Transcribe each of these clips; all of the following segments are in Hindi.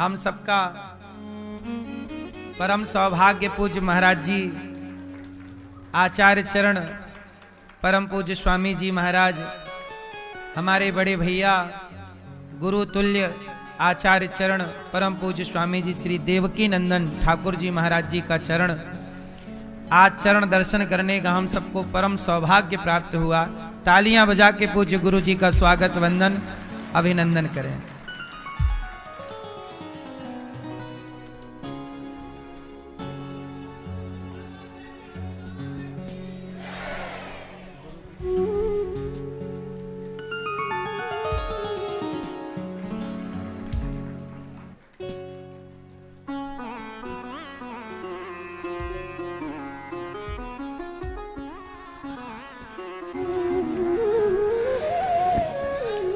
हम सबका परम सौभाग्य पूज्य महाराज जी आचार्य चरण परम पूज्य स्वामी जी महाराज, हमारे बड़े भैया गुरु तुल्य आचार्य चरण परम पूज्य स्वामी जी श्री देवकी नंदन ठाकुर जी महाराज जी का चरण, आज चरण दर्शन करने का हम सबको परम सौभाग्य प्राप्त हुआ। तालियां बजा के पूज्य गुरु जी का स्वागत वंदन अभिनंदन करें।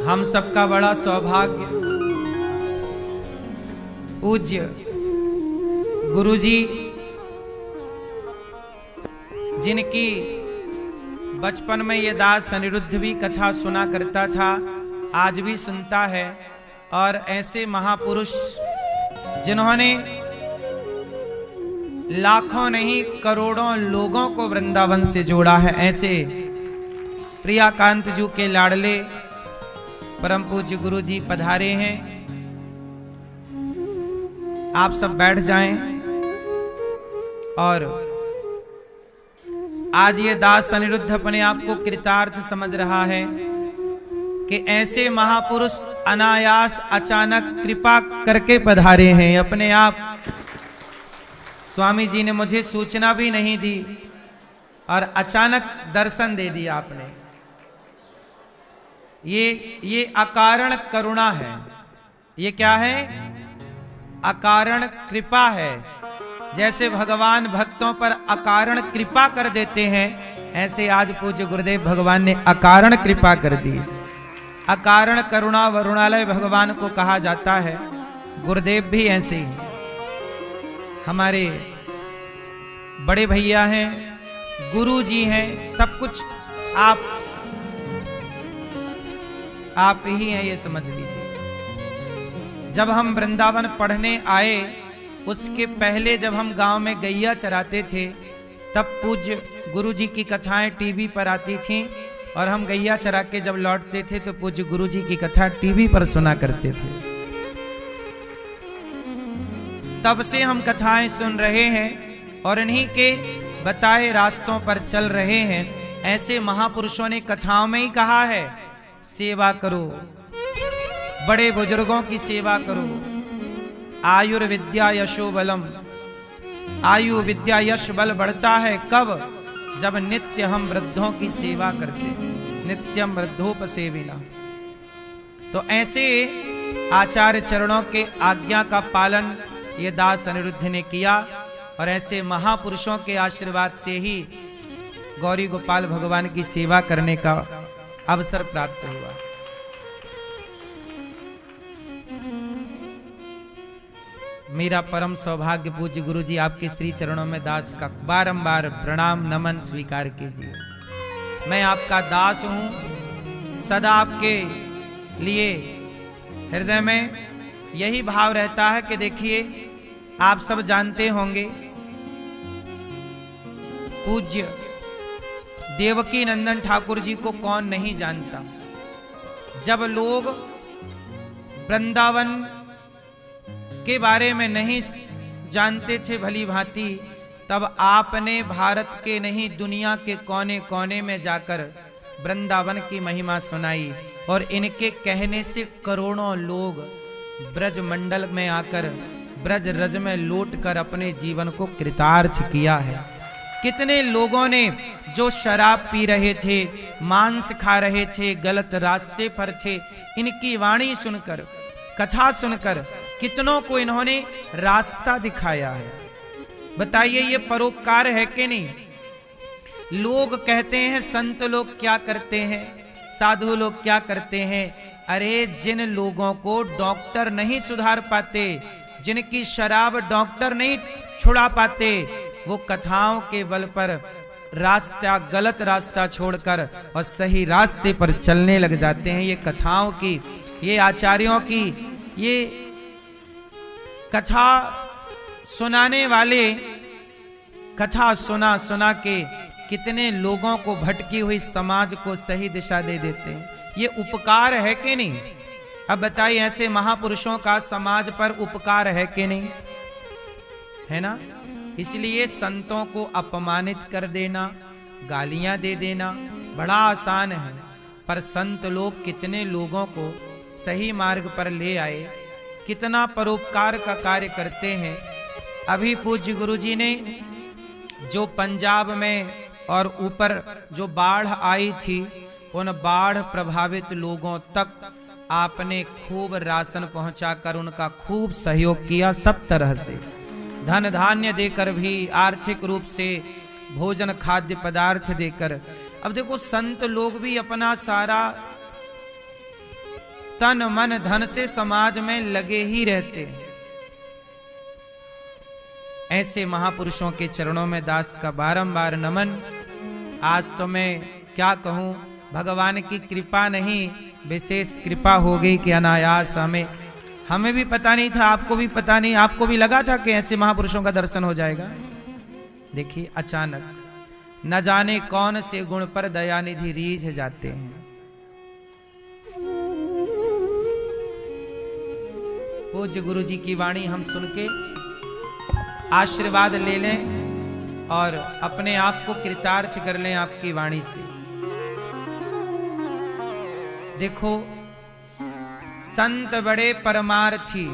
हम सबका बड़ा सौभाग्य पूज्य गुरु जी, जिनकी बचपन में ये दास अनिरुद्ध भी कथा सुना करता था, आज भी सुनता है। और ऐसे महापुरुष जिन्होंने लाखों नहीं करोड़ों लोगों को वृंदावन से जोड़ा है, ऐसे प्रियाकांत जी के लाडले परम पूज्य गुरु जी पधारे हैं। आप सब बैठ जाएं। और आज ये दास अनिरुद्ध अपने आप को कृतार्थ समझ रहा है कि ऐसे महापुरुष अनायास अचानक कृपा करके पधारे हैं। अपने आप स्वामी जी ने मुझे सूचना भी नहीं दी और अचानक दर्शन दे दिया आपने। ये अकारण करुणा है। ये क्या है? अकारण कृपा है। जैसे भगवान भक्तों पर अकारण कृपा कर देते हैं, ऐसे आज पूज्य गुरुदेव भगवान ने अकारण कृपा कर दी। अकारण करुणा वरुणालय भगवान को कहा जाता है। गुरुदेव भी ऐसे ही हमारे बड़े भैया हैं, गुरु जी हैं, सब कुछ आप ही हैं, ये समझ लीजिए। जब हम वृंदावन पढ़ने आए, उसके पहले जब हम गांव में गैया चराते थे, तब पूज्य गुरु जी की कथाएं टीवी पर आती थीं और हम गैया चरा के जब लौटते थे तो पूज्य गुरु जी की कथा टीवी पर सुना करते थे। तब से हम कथाएं सुन रहे हैं और इन्हीं के बताए रास्तों पर चल रहे हैं। ऐसे महापुरुषों ने कथाओं में ही कहा है, सेवा करो, बड़े बुजुर्गों की सेवा करो। आयुर्विद्या यशो बलम, आयु विद्या यश बल बढ़ता है कब? जब नित्य हम वृद्धों की सेवा करते, नित्यम वृद्धोपसेविना। तो ऐसे आचार्य चरणों के आज्ञा का पालन ये दास अनिरुद्ध ने किया और ऐसे महापुरुषों के आशीर्वाद से ही गौरी गोपाल भगवान की सेवा करने का अवसर प्राप्त हुआ। मेरा परम सौभाग्य पूज्य गुरु जी आपके श्री चरणों में दास का बारंबार प्रणाम नमन स्वीकार कीजिए। मैं आपका दास हूं, सदा आपके लिए हृदय में यही भाव रहता है कि देखिए, आप सब जानते होंगे पूज्य देवकी नंदन ठाकुर जी को कौन नहीं जानता। जब लोग वृंदावन के बारे में नहीं जानते थे भली भांति, तब आपने भारत के नहीं दुनिया के कोने कोने में जाकर वृंदावन की महिमा सुनाई और इनके कहने से करोड़ों लोग ब्रज मंडल में आकर ब्रज रज में लौट कर अपने जीवन को कृतार्थ किया है। कितने लोगों ने जो शराब पी रहे थे, मांस खा रहे थे, गलत रास्ते पर थे, इनकी वाणी सुनकर, कथा सुनकर कितनों को इन्होंने रास्ता दिखाया है। बताइए, ये परोपकार है कि नहीं? लोग कहते हैं संत लोग क्या करते हैं, साधु लोग क्या करते हैं। अरे जिन लोगों को डॉक्टर नहीं सुधार पाते, जिनकी शराब डॉक्टर नहीं छुड़ा पाते, वो कथाओं के बल पर रास्ता, गलत रास्ता छोड़कर और सही रास्ते पर चलने लग जाते हैं। ये कथाओं की, ये आचार्यों की, ये कथा सुनाने वाले कथा सुना सुना के कितने लोगों को भटकी हुई समाज को सही दिशा दे देते हैं। ये उपकार है कि नहीं? अब बताइए, ऐसे महापुरुषों का समाज पर उपकार है कि नहीं? है ना? इसलिए संतों को अपमानित कर देना, गालियां दे देना बड़ा आसान है, पर संत लोग कितने लोगों को सही मार्ग पर ले आए, कितना परोपकार का कार्य करते हैं। अभी पूज्य गुरुजी ने जो पंजाब में और ऊपर जो बाढ़ आई थी, उन बाढ़ प्रभावित लोगों तक आपने खूब राशन पहुंचाकर उनका खूब सहयोग किया, सब तरह से धन धान्य देकर भी, आर्थिक रूप से भोजन खाद्य पदार्थ देकर। अब देखो, संत लोग भी अपना सारा तन मन धन से समाज में लगे ही रहते हैं। ऐसे महापुरुषों के चरणों में दास का बारंबार नमन। आज तो मैं क्या कहूं, भगवान की कृपा नहीं, विशेष कृपा हो गई कि अनायास हमें भी पता नहीं था, आपको भी पता नहीं, आपको भी लगा था कि ऐसे महापुरुषों का दर्शन हो जाएगा। देखिए, अचानक न जाने कौन से गुण पर दयानिधि रीझ जाते हैं। पूज्य गुरु जी की वाणी हम सुन के आशीर्वाद ले लें और अपने आप को कृतार्थ कर लें आपकी वाणी से। देखो, संत बड़े परमार्थी,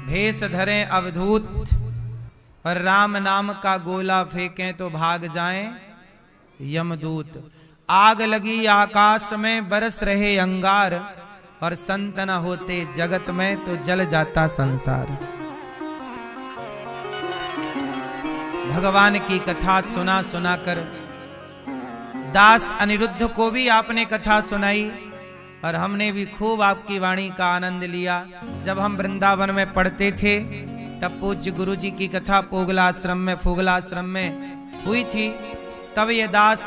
भेष धरें अवधूत, और राम नाम का गोला फेंकें तो भाग जाएं यमदूत। आग लगी आकाश में बरस रहे अंगार, और संत न होते जगत में तो जल जाता संसार। भगवान की कथा सुना सुना कर दास अनिरुद्ध को भी आपने कथा सुनाई, और हमने भी खूब आपकी वाणी का आनंद लिया। जब हम वृंदावन में पढ़ते थे तब पूज्य गुरु जी की कथा फोगलाश्रम में हुई थी। तब ये दास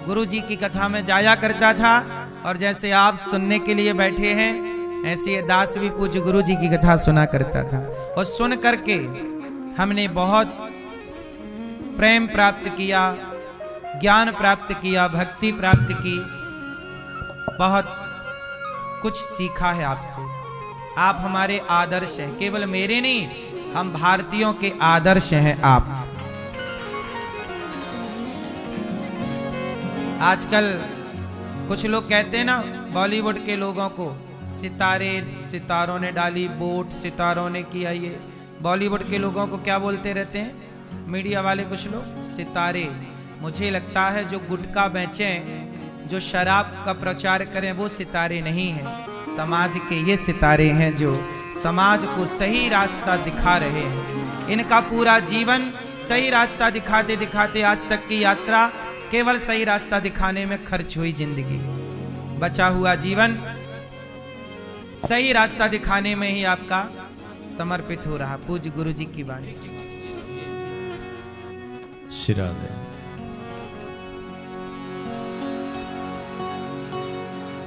गुरु जी की कथा में जाया करता था, और जैसे आप सुनने के लिए बैठे हैं, ऐसे ये दास भी पूज्य गुरु जी की कथा सुना करता था। और सुन करके हमने बहुत प्रेम प्राप्त किया, ज्ञान प्राप्त किया, भक्ति प्राप्त की, बहुत कुछ सीखा है आपसे। आप हमारे आदर्श हैं, केवल मेरे नहीं, हम भारतीयों के आदर्श हैं आप। आजकल कुछ लोग कहते हैं ना, बॉलीवुड के लोगों को, सितारों ने डाली वोट, सितारों ने किया ये। बॉलीवुड के लोगों को क्या बोलते रहते हैं मीडिया वाले कुछ लोग? सितारे। मुझे लगता है जो गुटखा बेचें, जो शराब का प्रचार करें, वो सितारे नहीं हैं। समाज के ये सितारे हैं जो समाज को सही रास्ता दिखा रहे हैं। इनका पूरा जीवन सही रास्ता दिखाते दिखाते आज तक की यात्रा केवल सही रास्ता दिखाने में खर्च हुई जिंदगी। बचा हुआ जीवन सही रास्ता दिखाने में ही आपका समर्पित हो रहा। पूज्य गुरु जी की वाणी। शिरादे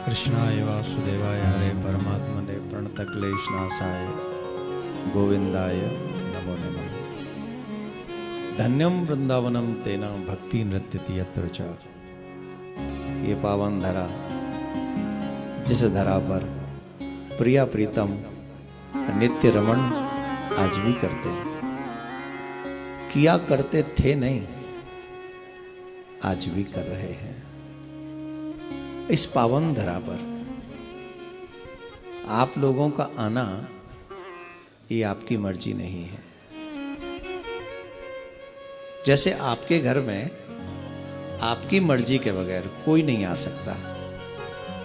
कृष्णाय वासुदेवाय हरे परमात्मने प्रणतक्लेशनाशाय गोविंदाय नमो नमः। धन्यम वृंदावनम तेना भक्ति नृत्यति यत्र च। ये पावन धरा, जिस धरा पर प्रिया प्रीतम नित्य रमण आज भी करते हैं, किया करते थे नहीं, आज भी कर रहे हैं। इस पावन धरा पर आप लोगों का आना ये आपकी मर्जी नहीं है। जैसे आपके घर में आपकी मर्जी के बगैर कोई नहीं आ सकता,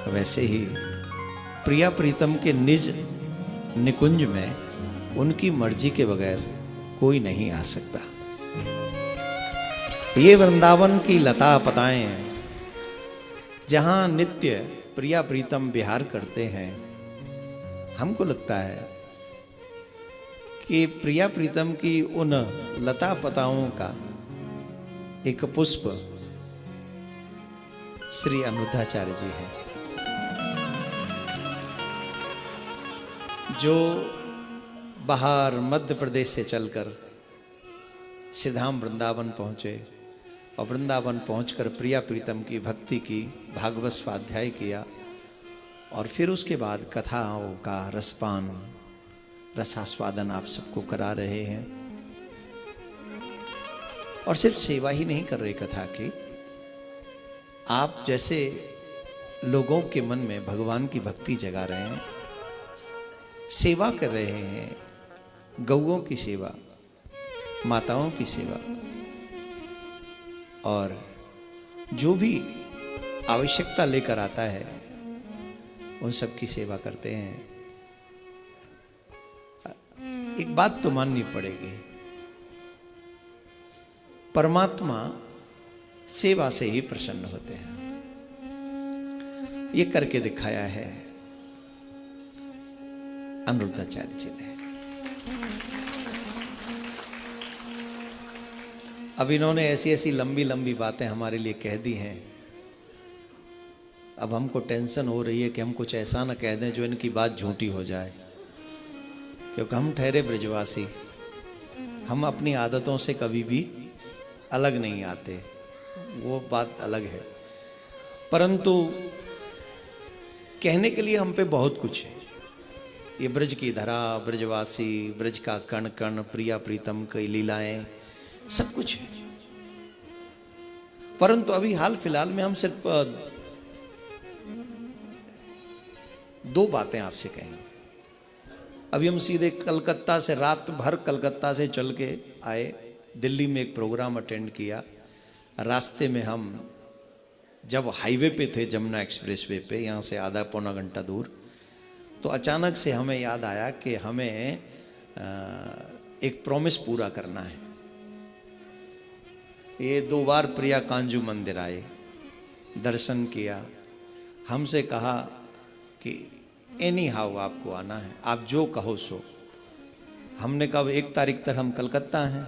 वैसे ही प्रिया प्रीतम के निज निकुंज में उनकी मर्जी के बगैर कोई नहीं आ सकता। ये वृंदावन की लता पताएं हैं जहां नित्य प्रिया प्रीतम विहार करते हैं। हमको लगता है कि प्रिया प्रीतम की उन लता पताओं का एक पुष्प श्री अनिरुद्धाचार्य जी है, जो बाहर मध्य प्रदेश से चलकर सिद्धाम वृंदावन पहुँचे और वृंदावन पहुंचकर प्रिया प्रीतम की भक्ति की, भागवत स्वाध्याय किया और फिर उसके बाद कथाओं का रसपान, रसास्वादन आप सबको करा रहे हैं। और सिर्फ सेवा ही नहीं कर रहे कथा की, आप जैसे लोगों के मन में भगवान की भक्ति जगा रहे हैं, सेवा कर रहे हैं, गौओं की सेवा, माताओं की सेवा, और जो भी आवश्यकता लेकर आता है उन सब की सेवा करते हैं। एक बात तो माननी पड़ेगी, परमात्मा सेवा से ही प्रसन्न होते हैं। ये करके दिखाया है अनिरुद्धाचार्य जी ने। अब इन्होंने ऐसी ऐसी लंबी लंबी बातें हमारे लिए कह दी हैं। अब हमको टेंशन हो रही है कि हम कुछ ऐसा ना कह दें जो इनकी बात झूठी हो जाए, क्योंकि हम ठहरे ब्रजवासी, हम अपनी आदतों से कभी भी अलग नहीं आते, वो बात अलग है। परंतु कहने के लिए हम पे बहुत कुछ है। ये ब्रज की धरा, ब्रजवासी, ब्रज का कण कण, प्रिया प्रीतम की लीलाएं, सब कुछ है। परंतु अभी हाल फिलहाल में हम सिर्फ दो बातें आपसे कहेंगे। अभी हम सीधे कलकत्ता से, रात भर कलकत्ता से चल के आए, दिल्ली में एक प्रोग्राम अटेंड किया। रास्ते में हम जब हाईवे पे थे, जमुना एक्सप्रेसवे पे, यहाँ से आधा पौना घंटा दूर, तो अचानक से हमें याद आया कि हमें एक प्रॉमिस पूरा करना है। ये 2 बार प्रिया कांजू मंदिर आए, दर्शन किया, हमसे कहा कि एनी हाउ आपको आना है, आप जो कहो सो। हमने कहा 1 तारीख तक हम कलकत्ता हैं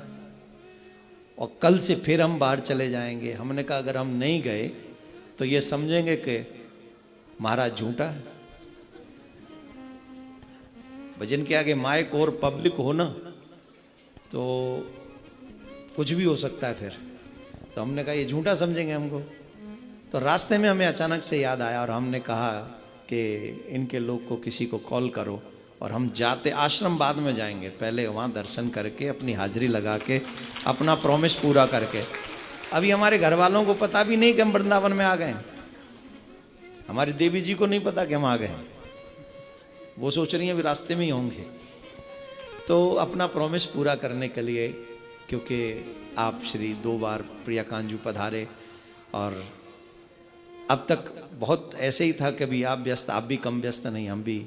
और कल से फिर हम बाहर चले जाएंगे। हमने कहा अगर हम नहीं गए तो ये समझेंगे कि महाराज झूठा है। भजन के आगे माइक और पब्लिक हो ना तो कुछ भी हो सकता है फिर। तो हमने कहा ये झूठा समझेंगे हमको। तो रास्ते में हमें अचानक से याद आया और हमने कहा कि इनके लोग को किसी को कॉल करो, और हम जाते, आश्रम बाद में जाएंगे, पहले वहाँ दर्शन करके अपनी हाजिरी लगा के अपना प्रॉमिस पूरा करके। अभी हमारे घर वालों को पता भी नहीं कि हम वृंदावन में आ गए, हमारी देवी जी को नहीं पता कि हम आ गए, वो सोच रही हैं अभी रास्ते में ही होंगे। तो अपना प्रॉमिस पूरा करने के लिए, क्योंकि आप श्री 2 बार प्रिया कांजू पधारे और अब तक बहुत ऐसे ही था, कभी आप व्यस्त, आप भी कम व्यस्त नहीं, हम भी,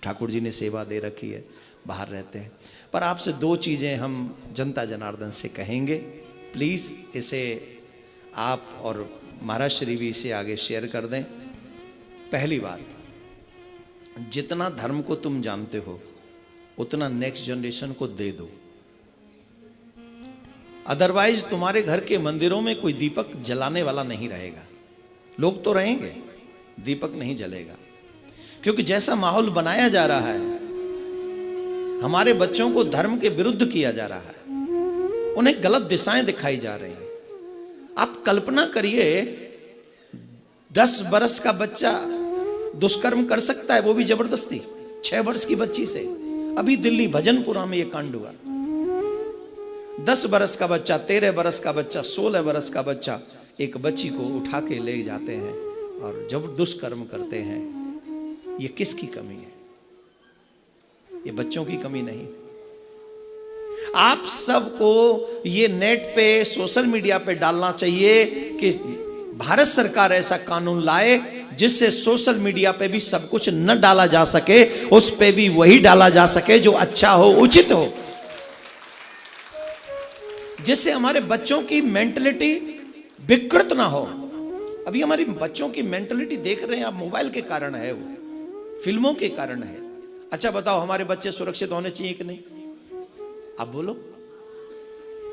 ठाकुर जी ने सेवा दे रखी है, बाहर रहते हैं। पर आपसे 2 चीज़ें हम जनता जनार्दन से कहेंगे, प्लीज़ इसे आप और महाराज श्री भी इसे आगे शेयर कर दें। पहली बात, जितना धर्म को तुम जानते हो उतना नेक्स्ट जनरेशन को दे दो, अदरवाइज तुम्हारे घर के मंदिरों में कोई दीपक जलाने वाला नहीं रहेगा। लोग तो रहेंगे, दीपक नहीं जलेगा, क्योंकि जैसा माहौल बनाया जा रहा है, हमारे बच्चों को धर्म के विरुद्ध किया जा रहा है, उन्हें गलत दिशाएं दिखाई जा रही हैं। आप कल्पना करिए, 10 बरस का बच्चा दुष्कर्म कर सकता है, वो भी जबरदस्ती, 6 वर्ष की बच्ची से। अभी दिल्ली भजनपुरा में ये कांड हुआ। 10 बरस का बच्चा, 13 बरस का बच्चा, 16 बरस का बच्चा, एक बच्ची को उठा के ले जाते हैं और जब दुष्कर्म करते हैं। ये किसकी कमी है? ये बच्चों की कमी नहीं। आप सबको ये नेट पे, सोशल मीडिया पे डालना चाहिए कि भारत सरकार ऐसा कानून लाए जिससे सोशल मीडिया पे भी सब कुछ न डाला जा सके, उस पे भी वही डाला जा सके जो अच्छा हो, उचित हो, जिससे हमारे बच्चों की मेंटलिटी विकृत ना हो। अभी हमारी बच्चों की मेंटलिटी देख रहे हैं आप, मोबाइल के कारण है, वो फिल्मों के कारण है। अच्छा बताओ, हमारे बच्चे सुरक्षित होने चाहिए कि नहीं? आप बोलो।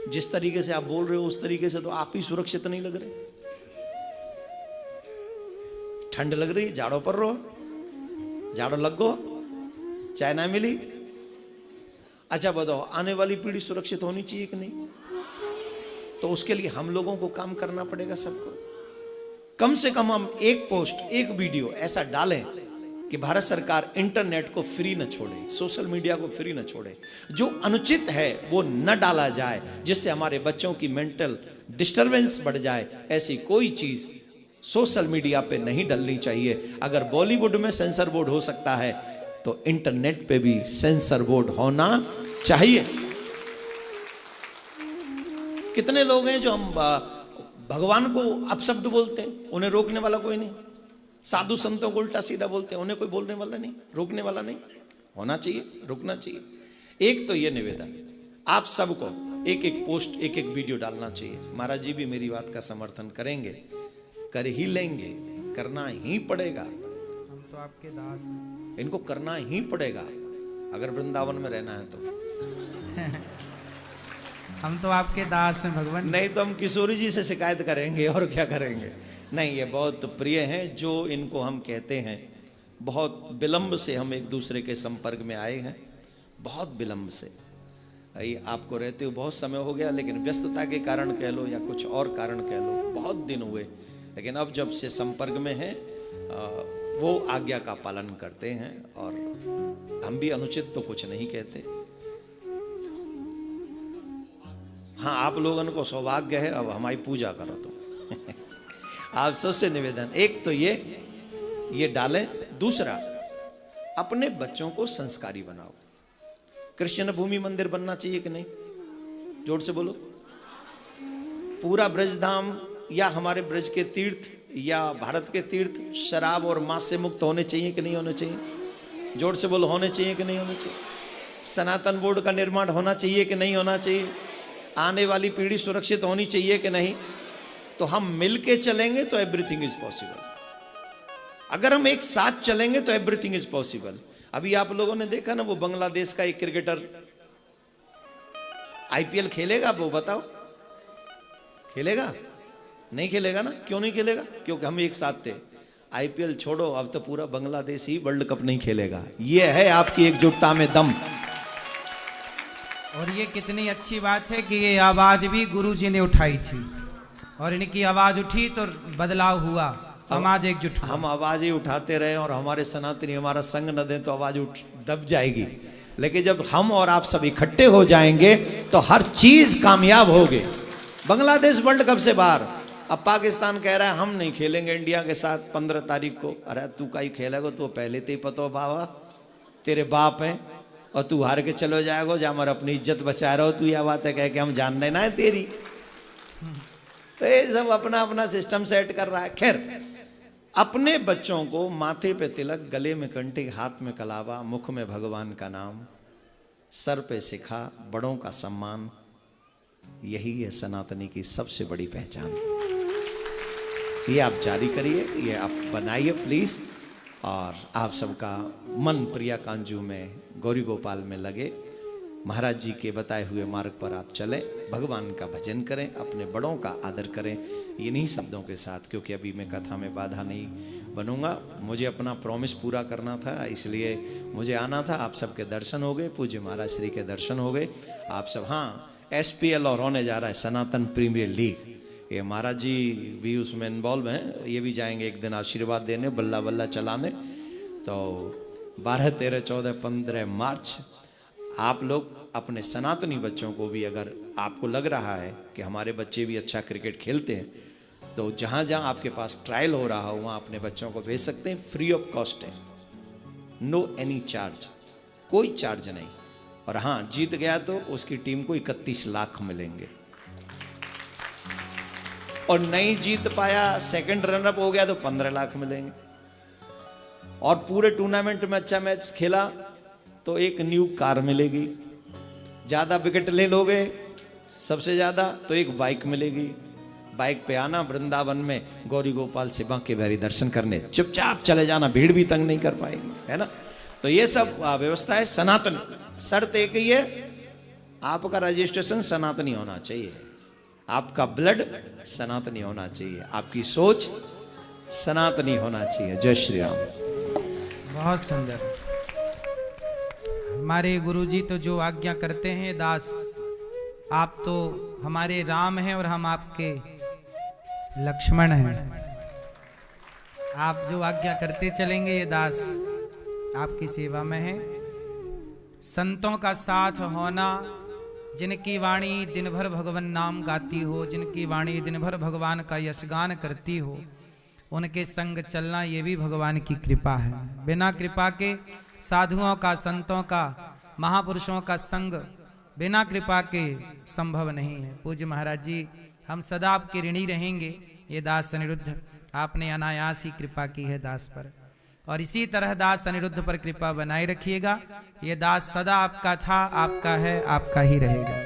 जिस तरीके से आप बोल रहे हो उस तरीके से तो आप ही सुरक्षित नहीं लग रहे। ठंड लग रही, जाड़ों पर रहो, जाड़ो लग गो, चाय ना मिली, अच्छा बताओ, आने वाली पीढ़ी सुरक्षित होनी चाहिए कि नहीं? तो उसके लिए हम लोगों को काम करना पड़ेगा सबको। कम से कम हम एक पोस्ट, एक वीडियो ऐसा डालें कि भारत सरकार इंटरनेट को फ्री न छोड़े, सोशल मीडिया को फ्री न छोड़े। जो अनुचित है वो न डाला जाए, जिससे हमारे बच्चों की मेंटल डिस्टरबेंस बढ़ जाए। ऐसी कोई चीज सोशल मीडिया पे नहीं डलनी चाहिए। अगर बॉलीवुड में सेंसर बोर्ड हो सकता है तो इंटरनेट पे भी सेंसर बोर्ड होना चाहिए। कितने लोग हैं जो हम भगवान को अपशब्द बोलते हैं, उन्हें रोकने वाला कोई नहीं। साधु संतों को उल्टा सीधा बोलते हैं, उन्हें कोई बोलने वाला नहीं, रोकने वाला नहीं। होना चाहिए, रुकना चाहिए। एक तो ये निवेदन, आप सबको एक एक पोस्ट, एक एक वीडियो डालना चाहिए। महाराज जी भी मेरी बात का समर्थन करेंगे, कर ही लेंगे, करना ही पड़ेगा। हम तो आपके दास हैं। इनको करना ही पड़ेगा अगर वृंदावन में रहना है तो। हम तो आपके दास हैं भगवान। नहीं तो हम किशोरी जी से शिकायत करेंगे और क्या करेंगे। नहीं, ये बहुत प्रिय हैं जो इनको हम कहते हैं। बहुत विलंब से हम एक दूसरे के संपर्क में आए हैं, बहुत विलंब से। ये आपको रहते हुए बहुत समय हो गया, लेकिन व्यस्तता के कारण कह लो या कुछ और कारण कह लो, बहुत दिन हुए। लेकिन अब जब से संपर्क में हैं, वो आज्ञा का पालन करते हैं और हम भी अनुचित तो कुछ नहीं कहते। हाँ, आप लोगों को सौभाग्य है, अब हमारी पूजा करो तो। आप सबसे निवेदन, एक तो ये डालें। दूसरा, अपने बच्चों को संस्कारी बनाओ। कृष्ण भूमि मंदिर बनना चाहिए कि नहीं? जोर से बोलो। पूरा ब्रजधाम या हमारे ब्रज के तीर्थ या भारत के तीर्थ शराब और मांस से मुक्त होने चाहिए कि नहीं होने चाहिए? जोर से बोलो, होने चाहिए कि नहीं होने चाहिए? सनातन बोर्ड का निर्माण होना चाहिए कि नहीं होना चाहिए? आने वाली पीढ़ी सुरक्षित होनी चाहिए कि नहीं? तो हम मिलके चलेंगे तो एवरीथिंग इज पॉसिबल। अगर हम एक साथ चलेंगे तो एवरीथिंग इज पॉसिबल। अभी आप लोगों ने देखा ना, वो बांग्लादेश का एक क्रिकेटर आईपीएल खेलेगा, वो बताओ खेलेगा? नहीं खेलेगा ना। क्यों नहीं खेलेगा? क्योंकि हम एक साथ थे। आईपीएल छोड़ो, अब तो पूरा बांग्लादेश ही वर्ल्ड कप नहीं खेलेगा। ये है आपकी एकजुटता में दम। और ये कितनी अच्छी बात है कि ये आवाज भी गुरुजी ने उठाई थी, और इनकी आवाज उठी तो बदलाव हुआ, समाज एकजुट हुआ। हम आवाज ही उठाते रहे और हमारे सनातनी हमारा संग न दें तो आवाज दब जाएगी। लेकिन जब हम और आप सब इकट्ठे हो जाएंगे तो हर चीज कामयाब होगी। बांग्लादेश वर्ल्ड कप से बाहर। अब पाकिस्तान कह रहा है हम नहीं खेलेंगे इंडिया के साथ 15 तारीख को। अरे तू का ही खेलेगा, तो पहले तो ही पता बाबा तेरे बाप हैं और तू हार के चलो जाएगा, जा मर अपनी इज्जत बचा रहो। तू यह बात है कह के हम जान लेना है तेरी। तो ये सब अपना अपना सिस्टम सेट कर रहा है। खैर, अपने बच्चों को माथे पे तिलक, गले में कंठी, हाथ में कलावा, मुख में भगवान का नाम, सर पे शिखा, बड़ों का सम्मान, यही है सनातनी की सबसे बड़ी पहचान। ये आप जारी करिए, ये आप बनाइए प्लीज। और आप सबका मन प्रिया कांजू में, गौरी गोपाल में लगे। महाराज जी के बताए हुए मार्ग पर आप चलें, भगवान का भजन करें, अपने बड़ों का आदर करें, इन्हीं शब्दों के साथ। क्योंकि अभी मैं कथा में बाधा नहीं बनूंगा, मुझे अपना प्रॉमिस पूरा करना था, इसलिए मुझे आना था। आप सबके दर्शन हो गए, पूज्य महाराज श्री के दर्शन हो गए। आप सब, हाँ, SPL और होने जा रहा है सनातन प्रीमियर लीग। ये महाराज जी भी उसमें इन्वॉल्व हैं, ये भी जाएंगे एक दिन आशीर्वाद देने, बल्ला बल्ला चलाने। तो 12, 13, 14, 15 मार्च आप लोग अपने सनातनी बच्चों को भी, अगर आपको लग रहा है कि हमारे बच्चे भी अच्छा क्रिकेट खेलते हैं, तो जहाँ जहाँ आपके पास ट्रायल हो रहा हो वहाँ अपने बच्चों को भेज सकते हैं। फ्री ऑफ कॉस्ट है, नो एनी चार्ज, कोई चार्ज नहीं। और हाँ, जीत गया तो उसकी टीम को 31 लाख मिलेंगे, और नहीं जीत पाया, सेकंड रनअप हो गया तो 15 लाख मिलेंगे। और पूरे टूर्नामेंट में अच्छा मैच खेला तो एक न्यू कार मिलेगी। ज्यादा विकेट ले लोगे सबसे ज्यादा तो एक बाइक मिलेगी। बाइक पे आना, वृंदावन में गौरी गोपाल से बांके बिहारी दर्शन करने, चुपचाप चले जाना, भीड़ भी तंग नहीं कर पाएगी, है ना। तो ये सब व्यवस्था है सनातन। शर्त एक ही है, आपका रजिस्ट्रेशन सनातनी होना चाहिए, आपका ब्लड सनातनी होना चाहिए, आपकी सोच सनातनी होना चाहिए। जय श्री राम। बहुत सुंदर। हमारे गुरुजी तो जो आज्ञा करते हैं दास, आप तो हमारे राम हैं और हम आपके लक्ष्मण हैं। आप जो आज्ञा करते चलेंगे ये दास आपकी सेवा में है। संतों का साथ होना, जिनकी वाणी दिन भर भगवान नाम गाती हो, जिनकी वाणी दिन भर भगवान का यशगान करती हो, उनके संग चलना ये भी भगवान की कृपा है। बिना कृपा के साधुओं का, संतों का, महापुरुषों का संग बिना कृपा के संभव नहीं है। पूज्य महाराज जी, हम सदा आपके ऋणी रहेंगे। ये दास अनिरुद्ध, आपने अनायास ही कृपा की है दास पर, और इसी तरह दास अनिरुद्ध पर कृपा बनाए रखिएगा। ये दास सदा आपका था, आपका है, आपका ही रहेगा।